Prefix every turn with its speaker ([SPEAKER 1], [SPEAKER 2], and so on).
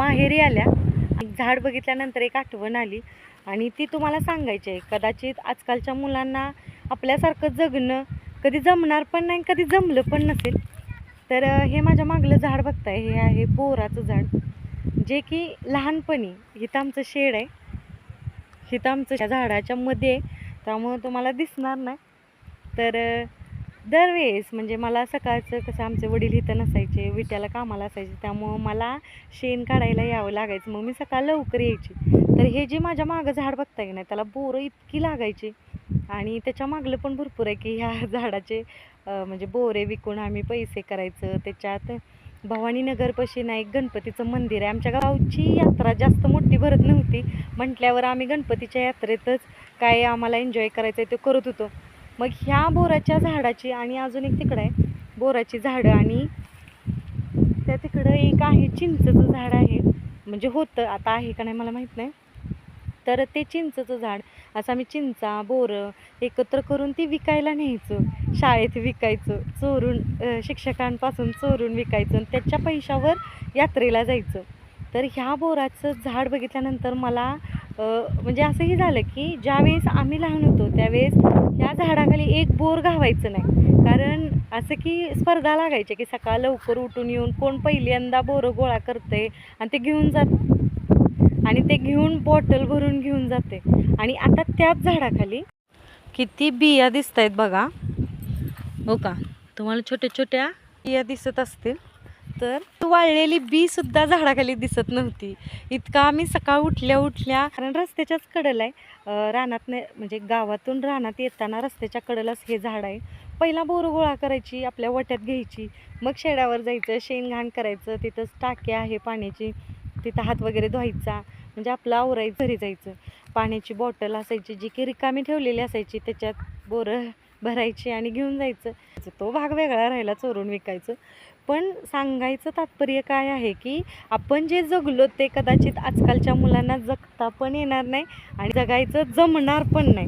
[SPEAKER 1] माहेरी आल्या, एक झाड बघितल्यानंतर एक आठवण आली आणि ती तुम्हाला सांगायची आहे. कदाचित आजकालच्या मुलांना आपल्यासारखं जगणं कधी जमणार पण नाही, कधी जमलं पण नसेल. तर हे माझ्या मागलं झाड बघताय, हे आहे बोराचं झाड, जे की लहानपणी इथं आमचं शेड आहे, इथं आमचं त्या झाडाच्या मध्ये आहे, त्यामुळं तुम्हाला दिसणार नाही. तर दरवेळेस म्हणजे मला सकाळचं कसं आमचे वडील इथं नसायचे, विट्याला कामाला असायचे, त्यामुळं मला शेण काढायला यावं लागायचं. मग मी सकाळ लवकर यायची. तर हे जे माझ्या मागं झाड बघताय की नाही, त्याला बोरं इतकी लागायची आणि त्याच्या मागलं पण भरपूर आहे की ह्या झाडाचे म्हणजे बोरे विकून आम्ही पैसे करायचं. त्याच्यात भवानीनगरपाशी ना एक गणपतीचं मंदिर आहे. आमच्या गावची यात्रा जास्त मोठी भरत नव्हती, म्हटल्यावर आम्ही गणपतीच्या यात्रेतच काय आम्हाला एन्जॉय करायचं आहे ते करत होतो. मग ह्या बोराच्या झाडाची आणि अजून एक तिकडं आहे बोराची झाडं, आणि त्या तिकडं एक आहे चिंचेचं झाड आहे, म्हणजे होतं, आता आहे का नाही मला माहीत नाही. तर ते चिंचेचं झाड असं आम्ही चिंचा बोरं एकत्र करून ती विकायला न्यायचो, शाळेत विकायचं, चोरून शिक्षकांपासून चोरून विकायचं आणि त्याच्या पैशावर यात्रेला जायचं. तर ह्या बोराचं झाड बघितल्यानंतर मला म्हणजे असंही झालं की ज्यावेळेस आम्ही लहान होतो त्यावेळेस ह्या झाडाखाली एक बोर घावायचं नाही, कारण असं की स्पर्धा लागायची की सकाळ लवकर उठून येऊन कोण पहिल्यांदा बोरं गोळा करते आणि ते घेऊन जात, आणि ते घेऊन बॉटल भरून घेऊन जाते. आणि आता त्याच झाडाखाली किती बिया दिसत आहेत बघा, हो का, तुम्हाला छोट्या छोट्या बिया दिसत असतील. तर वाळलेली बी सुद्धा झाडाखाली दिसत नव्हती. इतका आम्ही सकाळ उठल्या उठल्या, कारण रस्त्याच्याच कडेला आहे, रानात म्हणजे गावातून रानात येताना रस्त्याच्या कडेलाच हे झाड आहे. पहिला बोरं गोळा करायची, आपल्या वट्यात घ्यायची, मग शेडावर जायचं, शेणघाण करायचं, तिथंच टाकी आहे पाण्याची, तिथं हात वगैरे धुवायचा, म्हणजे आपलं आवरायचं, घरी जायचं. पाण्याची बॉटल असायची जी की रिकामी ठेवलेली असायची, त्याच्यात बोरं भरायची आणि घेऊन जायचं. तो भाग वेगळा राहिला, चोरून विकायचं. पण सांगायचं तात्पर्य काय आहे की आपण जे जगलो ते कदाचित आजकालच्या मुलांना जगता पण येणार नाही आणि जगायचं जमणार पण नाही.